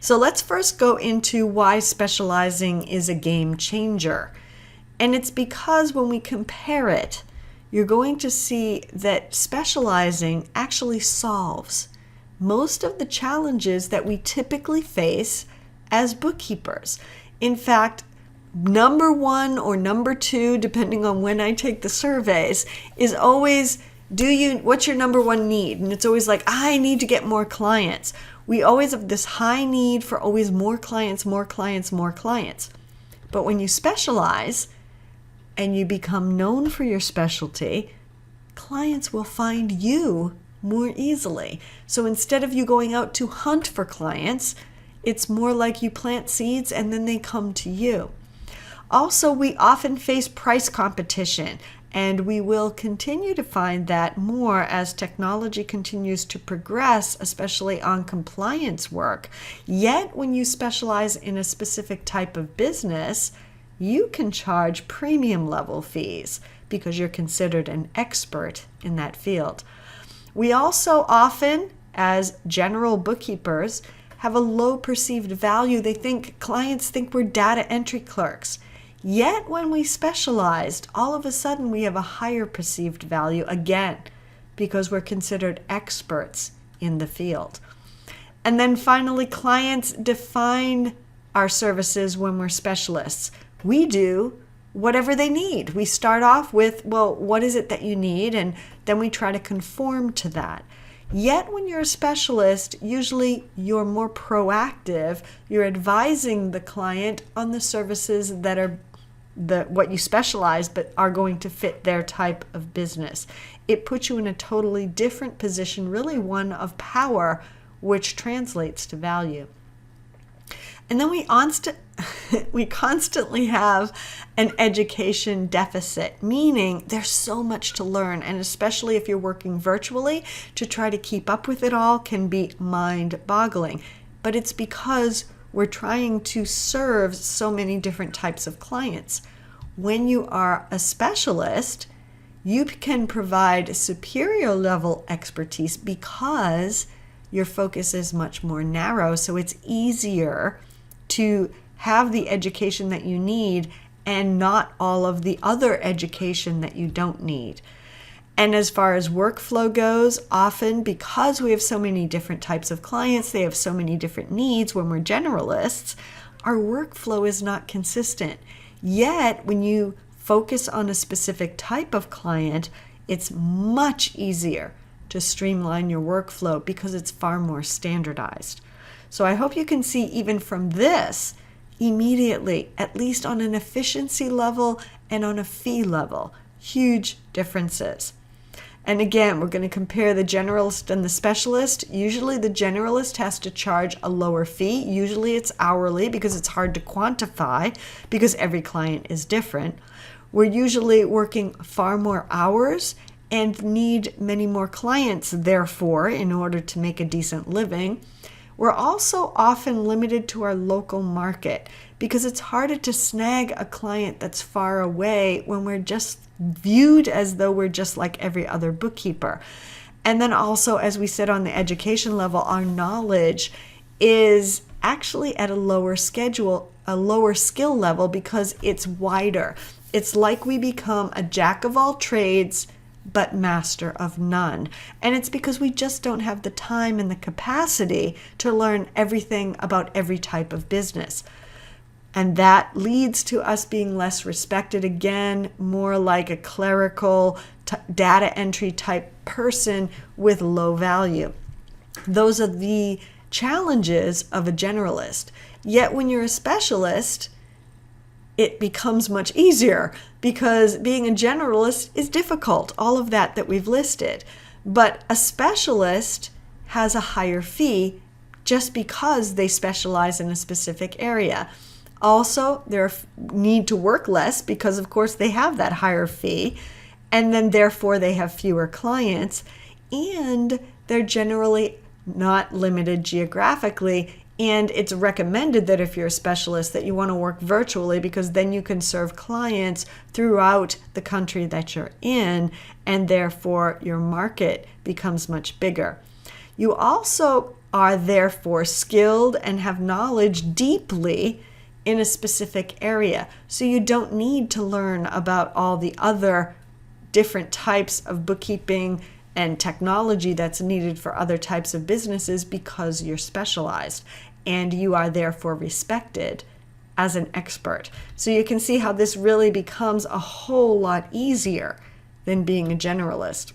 So let's first go into why specializing is a game changer. And it's because when we compare it, you're going to see that specializing actually solves most of the challenges that we typically face as bookkeepers. In fact, number one or number two, depending on when I take the surveys, is always, what's your number one need? And it's always like, I need to get more clients. We always have this high need for always more clients, more clients, more clients. But when you specialize and you become known for your specialty, clients will find you more easily. So instead of you going out to hunt for clients, it's more like you plant seeds and then they come to you. Also, we often face price competition, and we will continue to find that more as technology continues to progress, especially on compliance work. Yet, when you specialize in a specific type of business, you can charge premium level fees because you're considered an expert in that field. We also often, as general bookkeepers, have a low perceived value. Clients think we're data entry clerks. Yet when we specialized, all of a sudden we have a higher perceived value again because we're considered experts in the field. And then finally, clients define our services when we're specialists. We do whatever they need. We start off with, well, what is it that you need? And then we try to conform to that. Yet when you're a specialist, usually you're more proactive. You're advising the client on the services that are what you specialize but are going to fit their type of business. It puts you in a totally different position, really one of power, which translates to value. And then we constantly have an education deficit, meaning there's so much to learn, and especially if you're working virtually, to try to keep up with it all can be mind-boggling. But it's because we're trying to serve so many different types of clients. When you are a specialist, you can provide superior level expertise because your focus is much more narrow, so it's easier to have the education that you need and not all of the other education that you don't need. And as far as workflow goes, often because we have so many different types of clients, they have so many different needs when we're generalists, our workflow is not consistent. Yet, when you focus on a specific type of client, it's much easier to streamline your workflow because it's far more standardized. So I hope you can see even from this immediately, at least on an efficiency level and on a fee level, huge differences. And again, we're going to compare the generalist and the specialist. Usually the generalist has to charge a lower fee. Usually it's hourly because it's hard to quantify because every client is different. We're usually working far more hours and need many more clients, therefore, in order to make a decent living. We're also often limited to our local market because it's harder to snag a client that's far away when we're just viewed as though we're just like every other bookkeeper. And then also, as we said on the education level, our knowledge is actually at a lower skill level because it's wider. It's like we become a jack of all trades but master of none. And it's because we just don't have the time and the capacity to learn everything about every type of business. And that leads to us being less respected, again, more like a clerical data entry type person with low value. Those are the challenges of a generalist. Yet when you're a specialist, it becomes much easier because being a generalist is difficult, all of that we've listed. But a specialist has a higher fee just because they specialize in a specific area. Also, they need to work less because, of course, they have that higher fee, and then therefore they have fewer clients, and they're generally not limited geographically. And it's recommended that if you're a specialist that you want to work virtually because then you can serve clients throughout the country that you're in, and therefore your market becomes much bigger. You also are therefore skilled and have knowledge deeply in a specific area. So you don't need to learn about all the other different types of bookkeeping and technology that's needed for other types of businesses because you're specialized and you are therefore respected as an expert. So you can see how this really becomes a whole lot easier than being a generalist.